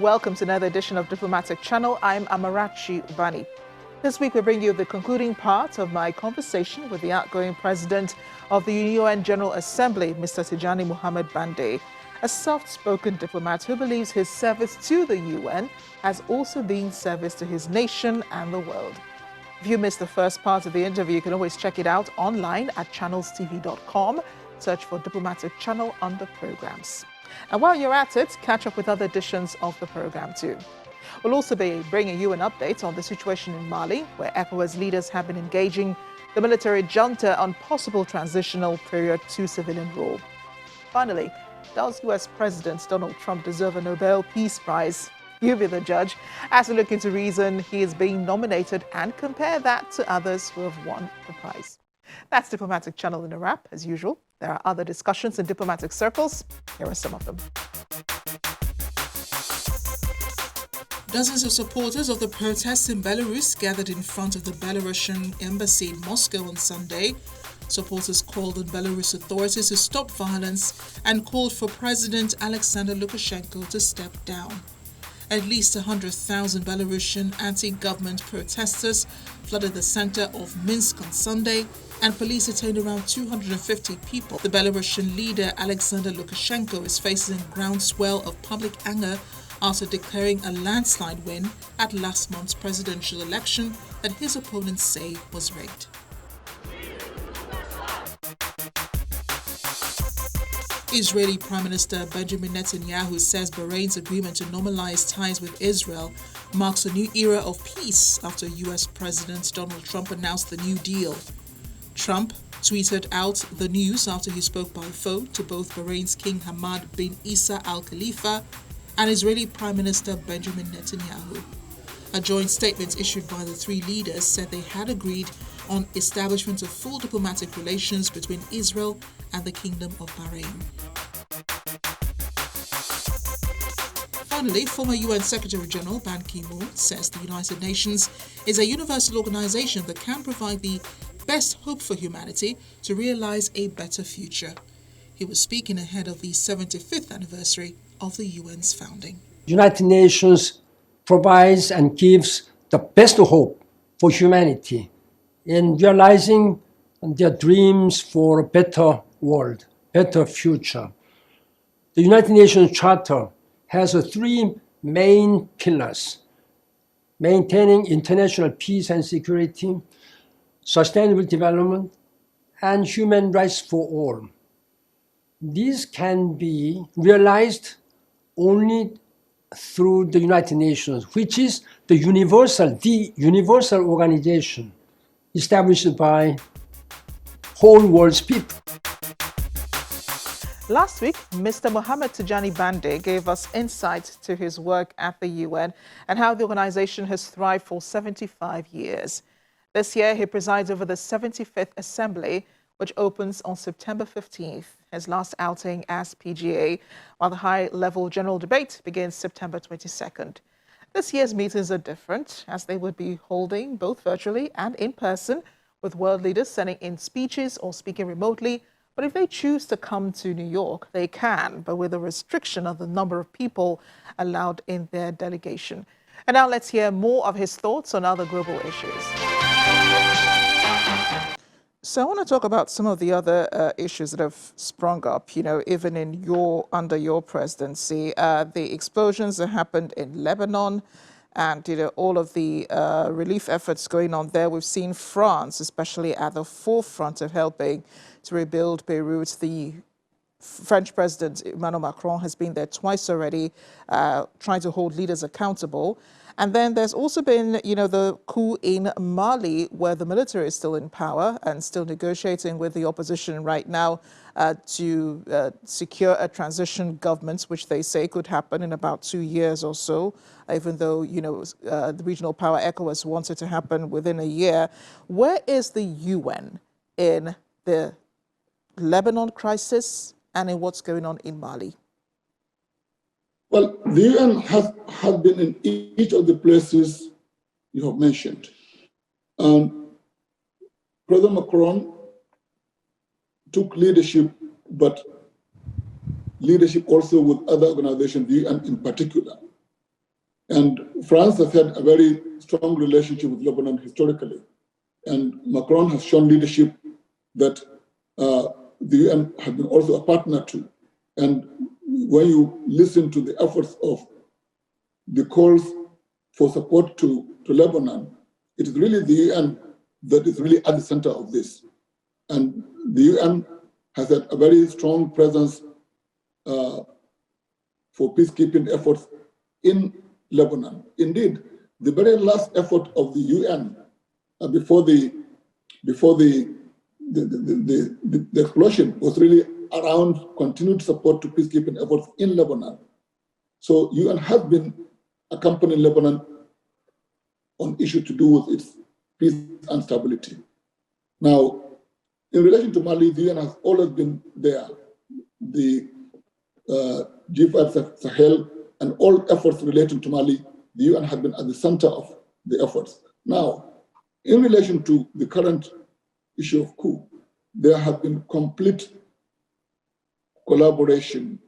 Welcome to another edition of Diplomatic Channel. I'm Amarachi Ubani. This week we bring you the concluding part of my conversation with the outgoing president of the UN General Assembly, Mr. Tijani Muhammad Bande, a soft-spoken diplomat who believes his service to the UN has also been service to his nation and the world. If you missed the first part of the interview, you can always check it out online at channelstv.com. Search for Diplomatic Channel under Programs. And while you're at it, catch up with other editions of the program too. We'll also be bringing you an update on the situation in Mali, where ECOWAS leaders have been engaging the military junta on possible transitional period to civilian rule. Finally, does US President Donald Trump deserve a Nobel Peace Prize? You be the judge as we look into reason he is being nominated and compare that to others who have won the prize. That's Diplomatic Channel in a wrap, as usual. There are other discussions in diplomatic circles. Here are some of them. Dozens of supporters of the protests in Belarus gathered in front of the Belarusian embassy in Moscow on Sunday. Supporters called on Belarus authorities to stop violence and called for President Alexander Lukashenko to step down. At least 100,000 Belarusian anti-government protesters flooded the center of Minsk on Sunday, and police detained around 250 people. The Belarusian leader Alexander Lukashenko is facing a groundswell of public anger after declaring a landslide win at last month's presidential election that his opponents say was rigged. Israeli Prime Minister Benjamin Netanyahu says Bahrain's agreement to normalize ties with Israel marks a new era of peace after US President Donald Trump announced the New Deal. Trump tweeted out the news after he spoke by phone to both Bahrain's King Hamad bin Isa Al Khalifa and Israeli Prime Minister Benjamin Netanyahu. A joint statement issued by the three leaders said they had agreed on establishment of full diplomatic relations between Israel and the Kingdom of Bahrain. Finally, former UN Secretary General Ban Ki-moon says the United Nations is a universal organization that can provide the best hope for humanity to realize a better future. He was speaking ahead of the 75th anniversary of the UN's founding. United Nations provides and gives the best hope for humanity in realizing their dreams for a better world, better future. The United Nations Charter has three main pillars: maintaining international peace and security, sustainable development, and human rights for all. These can be realized only through the United Nations, which is the universal organization established by whole world's people. Last week, Mr. Muhammad Tijani Bande gave us insight to his work at the UN and how the organization has thrived for 75 years. This year, he presides over the 75th Assembly, which opens on September 15th, his last outing as PGA, while the high-level general debate begins September 22nd. This year's meetings are different, as they would be holding both virtually and in person, with world leaders sending in speeches or speaking remotely. But if they choose to come to New York, they can, but with a restriction of the number of people allowed in their delegation. And now let's hear more of his thoughts on other global issues. So I want to talk about some of the other issues that have sprung up, even in under your presidency. The explosions that happened in Lebanon and, all of the relief efforts going on there. We've seen France, especially at the forefront of helping to rebuild Beirut. The French President Emmanuel Macron has been there twice already, trying to hold leaders accountable. And then there's also been, the coup in Mali, where the military is still in power and still negotiating with the opposition right now to secure a transition government, which they say could happen in about 2 years or so, even though, the regional power ECOWAS wants it to happen within a year. Where is the UN in the Lebanon crisis and in what's going on in Mali? Well, the UN has been in each of the places you have mentioned. President Macron took leadership, but leadership also with other organizations, the UN in particular. And France has had a very strong relationship with Lebanon historically. And Macron has shown leadership that the UN has been also a partner to. And when you listen to the efforts of the calls for support to Lebanon, it is really the UN that is really at the center of this. And the UN has had a very strong presence for peacekeeping efforts in Lebanon. Indeed, the very last effort of the UN before the explosion was really around continued support to peacekeeping efforts in Lebanon. So UN has been accompanying Lebanon on issues to do with its peace and stability. Now, in relation to Mali, the UN has always been there. The G5 Sahel and all efforts relating to Mali, the UN has been at the center of the efforts. Now, in relation to the current issue of coup, there has been complete collaboration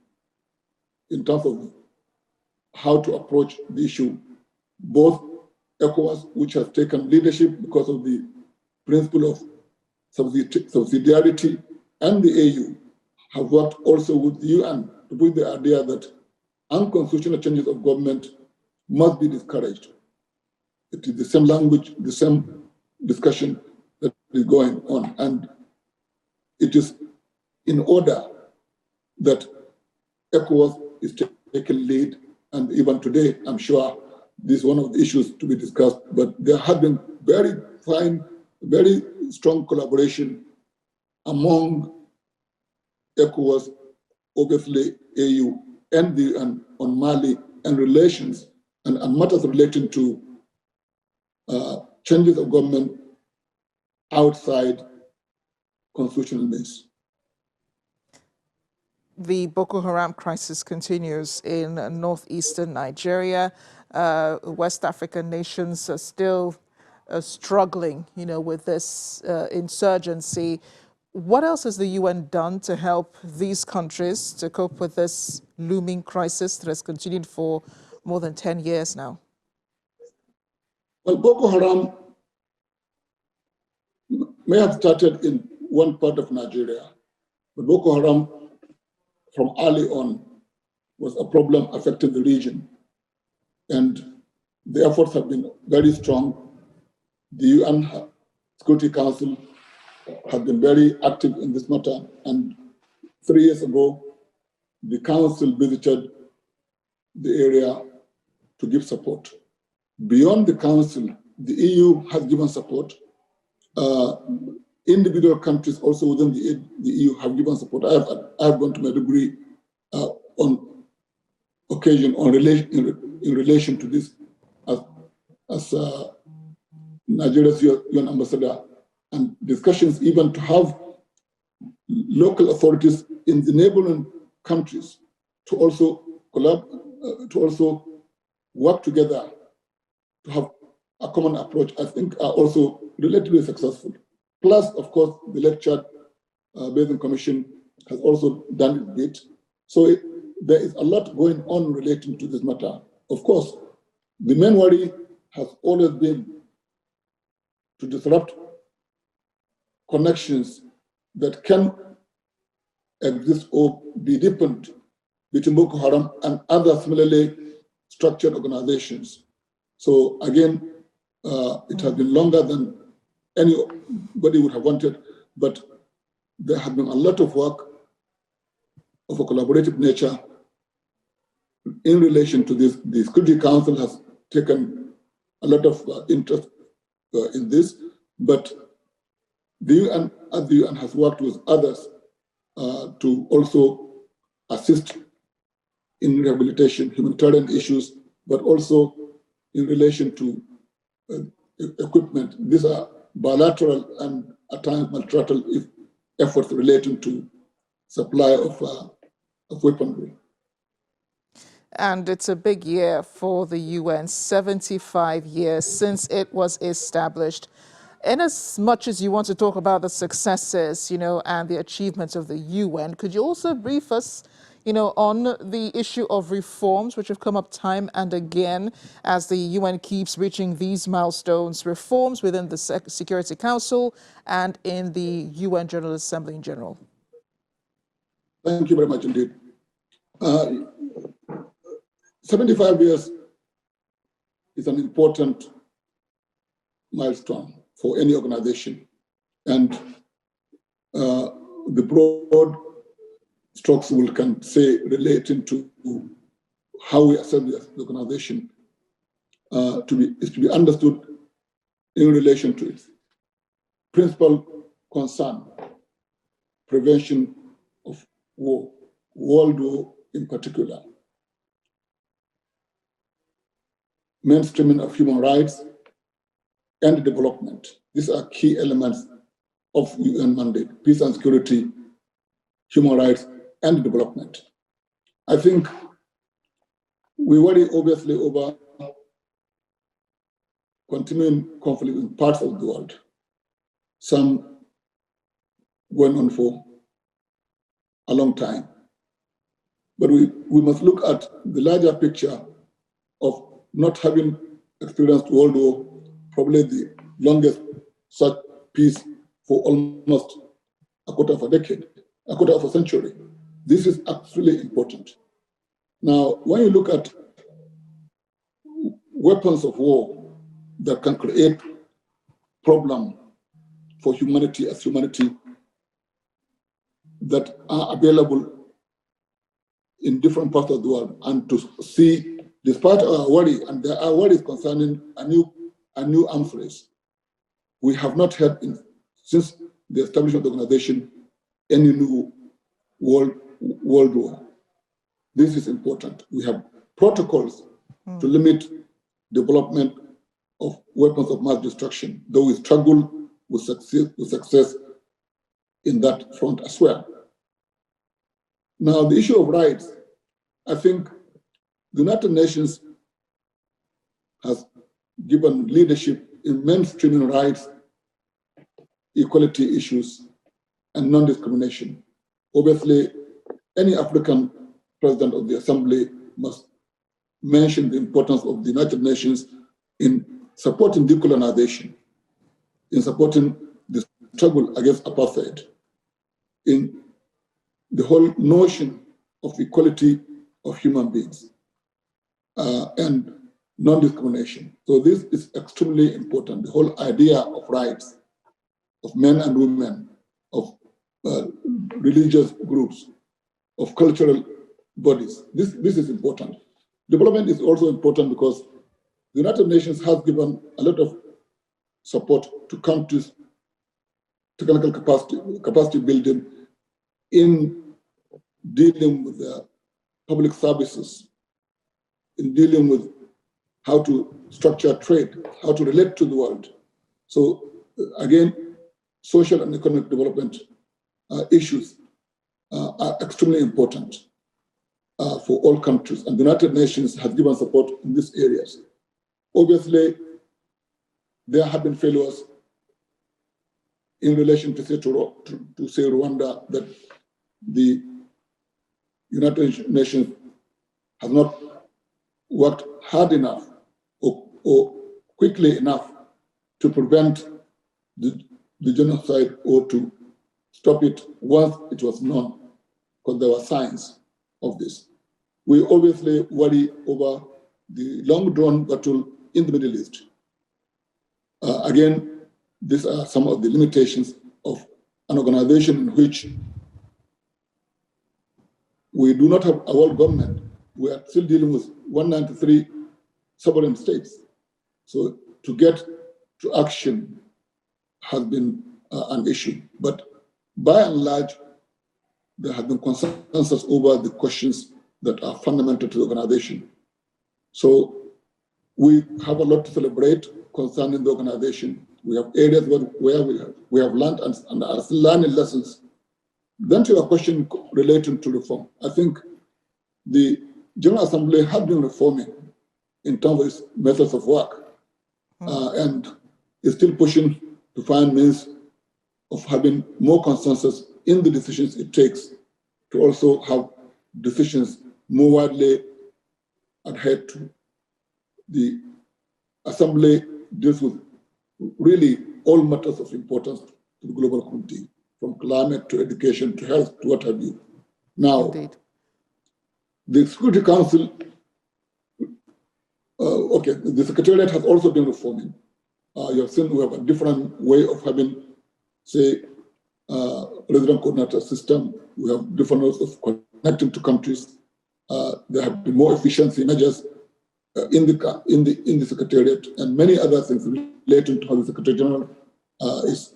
in terms of how to approach the issue. Both ECOWAS, which has taken leadership because of the principle of subsidiarity, and the AU have worked also with the UN to put the idea that unconstitutional changes of government must be discouraged. It is the same language, the same discussion that is going on. And it is in order that ECOWAS is taking lead. And even today, I'm sure this is one of the issues to be discussed, but there has been very fine, very strong collaboration among ECOWAS, obviously AU, and the UN on Mali and relations and matters relating to changes of government outside constitutional means. The Boko Haram crisis continues in northeastern Nigeria. West African nations are still struggling, with this insurgency. What else has the UN done to help these countries to cope with this looming crisis that has continued for more than 10 years now? Well, Boko Haram may have started in one part of Nigeria, but Boko Haram from early on was a problem affecting the region. And the efforts have been very strong. The UN Security Council have been very active in this matter. And 3 years ago, the Council visited the area to give support. Beyond the Council, the EU has given support. Individual countries also within the EU have given support. I have gone to Maiduguri on occasion in relation to this as Nigeria's UN ambassador, and discussions even to have local authorities in the neighboring countries to also work together to have a common approach, I think are also relatively successful. Plus, of course, the Lake Chad Basin Commission has also done its bit. So there is a lot going on relating to this matter. Of course, the main worry has always been to disrupt connections that can exist or be deepened between Boko Haram and other similarly structured organizations. So again, it has been longer than anybody would have wanted, but there has been a lot of work of a collaborative nature in relation to this. The Security Council has taken a lot of interest in this, but the UN, as the UN has worked with others to also assist in rehabilitation, humanitarian issues, but also in relation to equipment. These are bilateral and at times multilateral efforts relating to supply of weaponry. And it's a big year for the UN, 75 years since it was established. In as much as you want to talk about the successes, and the achievements of the UN, could you also brief us, on the issue of reforms, which have come up time and again as the UN keeps reaching these milestones, reforms within the Security Council and in the UN General Assembly in general? Thank you very much indeed. 75 years is an important milestone for any organization. And the broad strokes we can say relating to how we assess the organization is to be understood in relation to its principal concern, prevention of war, world war in particular, mainstreaming of human rights and development. These are key elements of UN mandate: peace and security, human rights, and development. I think we worry obviously over continuing conflict in parts of the world, some going on for a long time. But we must look at the larger picture of not having experienced World War, probably the longest such peace for almost a quarter of a decade, a quarter of a century. This is absolutely important. Now, when you look at weapons of war that can create problem for humanity as humanity that are available in different parts of the world, and to see, despite our worry, and there are worries concerning a new arms race, we have not had, since the establishment of the organization, any new world war. This is important. We have protocols to limit development of weapons of mass destruction, though we struggle with success in that front as well. Now, the issue of rights, I think the United Nations has given leadership in mainstreaming rights, equality issues, and non-discrimination. Obviously, any African president of the Assembly must mention the importance of the United Nations in supporting decolonization, in supporting the struggle against apartheid, in the whole notion of equality of human beings and non-discrimination. So this is extremely important. The whole idea of rights of men and women, of religious groups, of cultural bodies. This is important. Development is also important because the United Nations has given a lot of support to countries' technical capacity building in dealing with the public services, in dealing with how to structure trade, how to relate to the world. So again, social and economic development issues are extremely important for all countries, and the United Nations has given support in these areas. Obviously, there have been failures in relation to say Rwanda, that the United Nations has not worked hard enough or quickly enough to prevent the genocide or to stop it once it was known, because there were signs of this. We obviously worry over the long-drawn battle in the Middle East. Again, these are some of the limitations of an organization in which we do not have a world government. We are still dealing with 193 sovereign states. So to get to action has been an issue. But by and large, there has been consensus over the questions that are fundamental to the organization. So we have a lot to celebrate concerning the organization. We have areas where we have learned and are still learning lessons. Then to your question relating to reform, I think the General Assembly has been reforming in terms of its methods of work and is still pushing to find means of having more consensus in the decisions it takes to also have decisions more widely adhered to. The Assembly deals with really all matters of importance to the global community, from climate to education to health to what have you. Now, Indeed. the Security Council, the Secretariat has also been reforming. You have seen we have a different way of having, say, resident coordinator system. We have different ways of connecting to countries. There have been more efficiency measures in the Secretariat and many other things relating to how the Secretary General is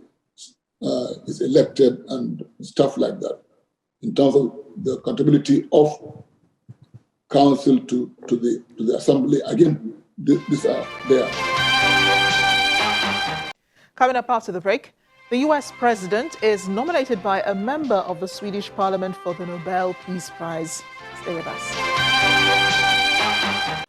elected and stuff like that. In terms of the accountability of Council to the Assembly, again, these are there. Coming up after the break, the US president is nominated by a member of the Swedish parliament for the Nobel Peace Prize. Stay with us.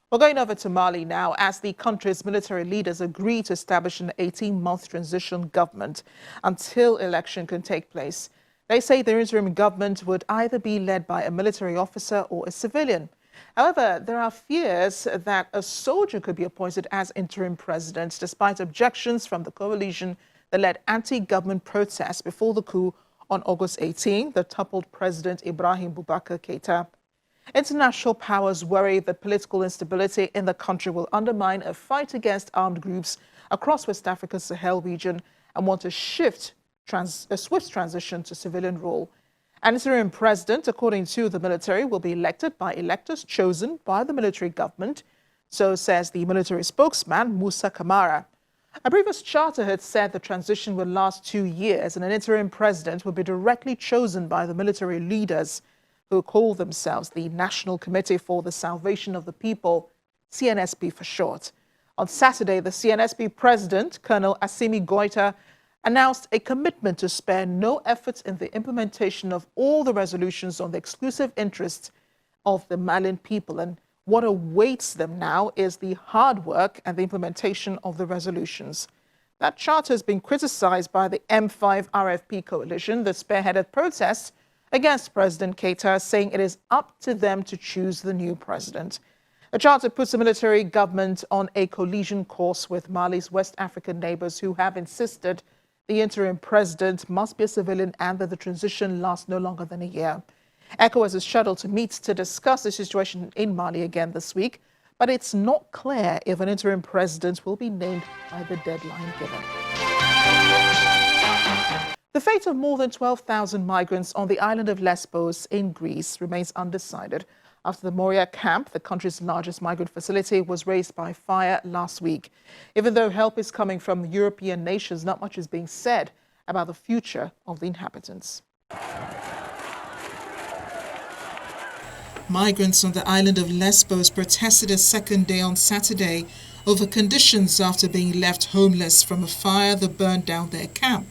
We're going over to Mali now as the country's military leaders agree to establish an 18-month transition government until election can take place. They say the interim government would either be led by a military officer or a civilian. However, there are fears that a soldier could be appointed as interim president, despite objections from the coalition that led anti-government protests before the coup on August 18 that toppled President Ibrahim Boubacar Keïta. International powers worry that political instability in the country will undermine a fight against armed groups across West Africa's Sahel region and want a swift transition to civilian rule. An interim president, according to the military, will be elected by electors chosen by the military government, so says the military spokesman, Musa Kamara. A previous charter had said the transition would last 2 years and an interim president would be directly chosen by the military leaders who call themselves the National Committee for the Salvation of the People, CNSP for short. On Saturday, the CNSP president, Colonel Assimi Goïta, announced a commitment to spare no efforts in the implementation of all the resolutions on the exclusive interests of the Malian people. And what awaits them now is the hard work and the implementation of the resolutions. That charter has been criticized by the M5 RFP coalition that spearheaded protests against President Keïta, saying it is up to them to choose the new president. The charter puts the military government on a collision course with Mali's West African neighbors who have insisted the interim president must be a civilian and that the transition lasts no longer than a year. ECOWAS is scheduled to meet to discuss the situation in Mali again this week, but it's not clear if an interim president will be named by the deadline given. The fate of more than 12,000 migrants on the island of Lesbos in Greece remains undecided after the Moria camp, the country's largest migrant facility, was razed by fire last week. Even though help is coming from European nations, not much is being said about the future of the inhabitants. Migrants on the island of Lesbos protested a second day on Saturday over conditions after being left homeless from a fire that burned down their camp.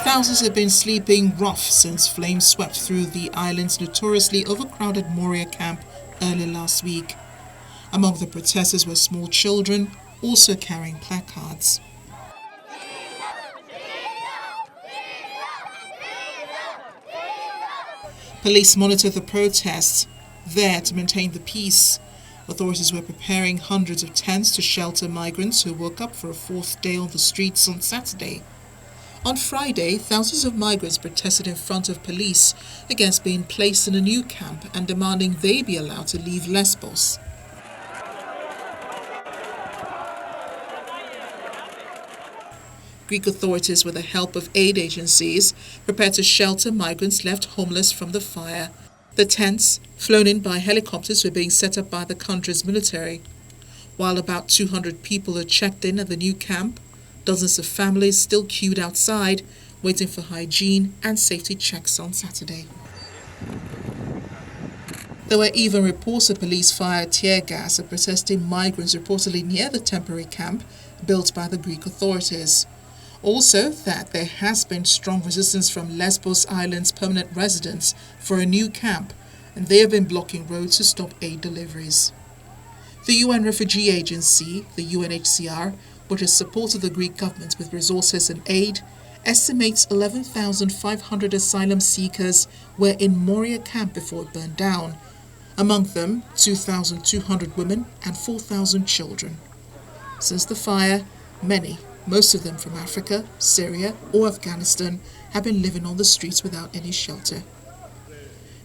Thousands have been sleeping rough since flames swept through the island's notoriously overcrowded Moria camp early last week. Among the protesters were small children, also carrying placards. Police monitored the protests there to maintain the peace. Authorities were preparing hundreds of tents to shelter migrants who woke up for a fourth day on the streets on Saturday. On Friday, thousands of migrants protested in front of police against being placed in a new camp and demanding they be allowed to leave Lesbos. Greek authorities, with the help of aid agencies, prepared to shelter migrants left homeless from the fire. The tents, flown in by helicopters, were being set up by the country's military. While about 200 people are checked in at the new camp, dozens of families still queued outside, waiting for hygiene and safety checks on Saturday. There were even reports of police fired tear gas at protesting migrants reportedly near the temporary camp built by the Greek authorities. Also, that there has been strong resistance from Lesbos Island's permanent residents for a new camp, and they have been blocking roads to stop aid deliveries. The UN Refugee Agency, the UNHCR, which has supported the Greek government with resources and aid, estimates 11,500 asylum seekers were in Moria camp before it burned down. Among them, 2,200 women and 4,000 children. Since the fire, many, most of them from Africa, Syria, or Afghanistan, have been living on the streets without any shelter.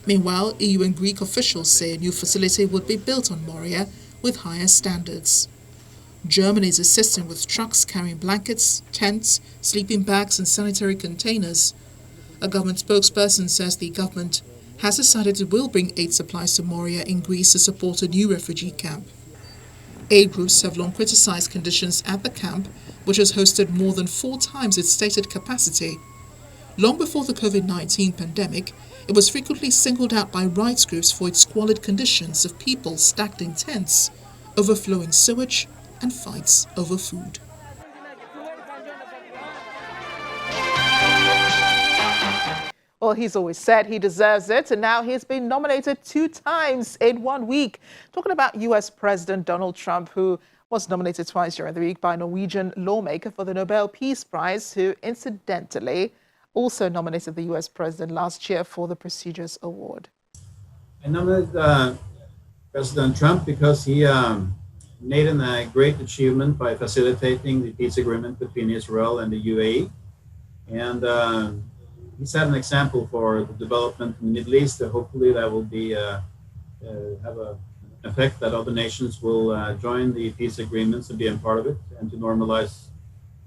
Meanwhile, EU and Greek officials say a new facility would be built on Moria with higher standards. Germany is assisting with trucks carrying blankets, tents, sleeping bags and sanitary containers. A government spokesperson says the government has decided it will bring aid supplies to Moria in Greece to support a new refugee camp. Aid groups have long criticized conditions at the camp, which has hosted more than 4 times its stated capacity. Long before the COVID-19 pandemic, it was frequently singled out by rights groups for its squalid conditions of people stacked in tents, overflowing sewage, and fights over food. Well, he's always said he deserves it, and now he's been nominated 2 times in 1 week. Talking about U.S. President Donald Trump, who was nominated twice during the week by a Norwegian lawmaker for the Nobel Peace Prize, who incidentally also nominated the U.S. president last year for the prestigious award. I nominated President Trump because he made a great achievement by facilitating the peace agreement between Israel and the UAE. And he set an example for the development in the Middle East. Hopefully that will be have an effect that other nations will join the peace agreements and be a part of it, and to normalize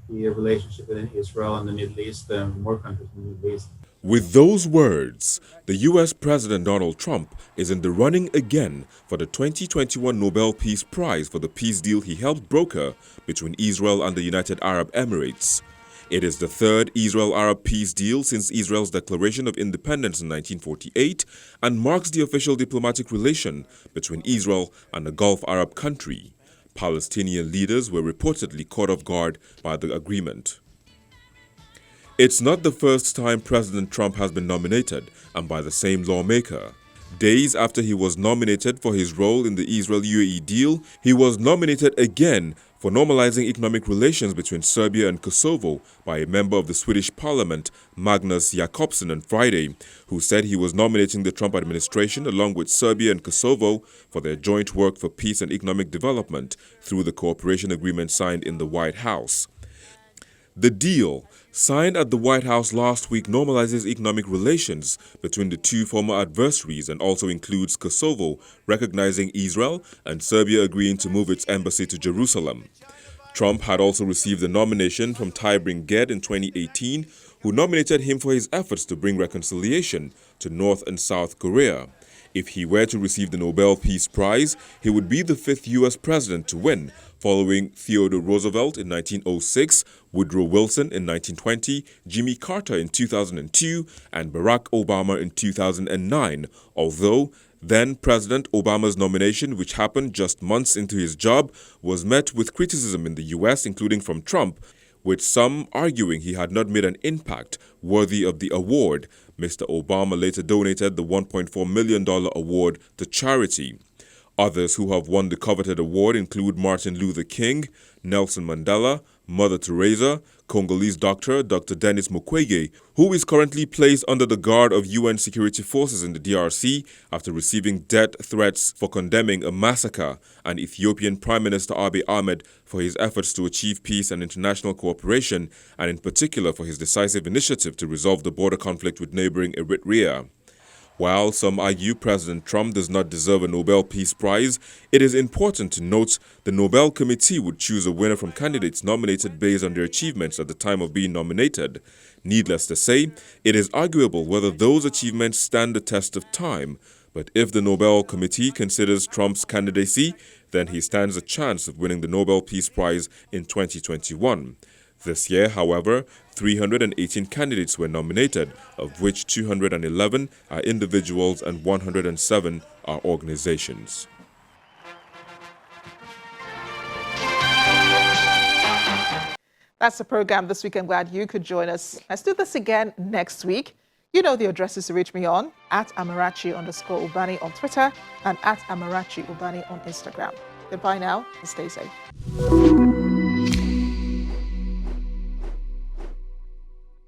the relationship between Israel and the Middle East and more countries in the Middle East. With those words, the U.S. President Donald Trump is in the running again for the 2021 Nobel Peace Prize for the peace deal he helped broker between Israel and the United Arab Emirates. It is the 3rd Israel-Arab peace deal since Israel's declaration of independence in 1948 and marks the official diplomatic relation between Israel and a Gulf Arab country. Palestinian leaders were reportedly caught off guard by the agreement. It's not the first time President Trump has been nominated, and by the same lawmaker. Days after he was nominated for his role in the Israel-UAE deal, he was nominated again for normalizing economic relations between Serbia and Kosovo by a member of the Swedish parliament, Magnus Jakobsen, on Friday, who said he was nominating the Trump administration along with Serbia and Kosovo for their joint work for peace and economic development through the cooperation agreement signed in the White House. The deal, signed at the White House last week, normalizes economic relations between the two former adversaries and also includes Kosovo recognizing Israel and Serbia agreeing to move its embassy to Jerusalem. Trump had also received a nomination from Ty Bringett in 2018, who nominated him for his efforts to bring reconciliation to North and South Korea. If he were to receive the Nobel Peace Prize, he would be the 5th U.S. president to win, following Theodore Roosevelt in 1906, Woodrow Wilson in 1920, Jimmy Carter in 2002, and Barack Obama in 2009, although then-President Obama's nomination, which happened just months into his job, was met with criticism in the U.S., including from Trump, with some arguing he had not made an impact worthy of the award. Mr. Obama later donated the $1.4 million award to charity. Others who have won the coveted award include Martin Luther King, Nelson Mandela, Mother Teresa, Congolese doctor Dr. Denis Mukwege, who is currently placed under the guard of UN security forces in the DRC after receiving death threats for condemning a massacre, and Ethiopian Prime Minister Abiy Ahmed for his efforts to achieve peace and international cooperation, and in particular for his decisive initiative to resolve the border conflict with neighboring Eritrea. While some argue President Trump does not deserve a Nobel Peace Prize, it is important to note the Nobel Committee would choose a winner from candidates nominated based on their achievements at the time of being nominated. Needless to say, it is arguable whether those achievements stand the test of time. But if the Nobel Committee considers Trump's candidacy, then he stands a chance of winning the Nobel Peace Prize in 2021. This year, however, 318 candidates were nominated, of which 211 are individuals and 107 are organizations. That's the program this week. I'm glad you could join us. Let's do this again next week. You know the addresses to reach me on, @Amarachi_Ubani on Twitter and @Amarachi Ubani on Instagram. Goodbye now and stay safe.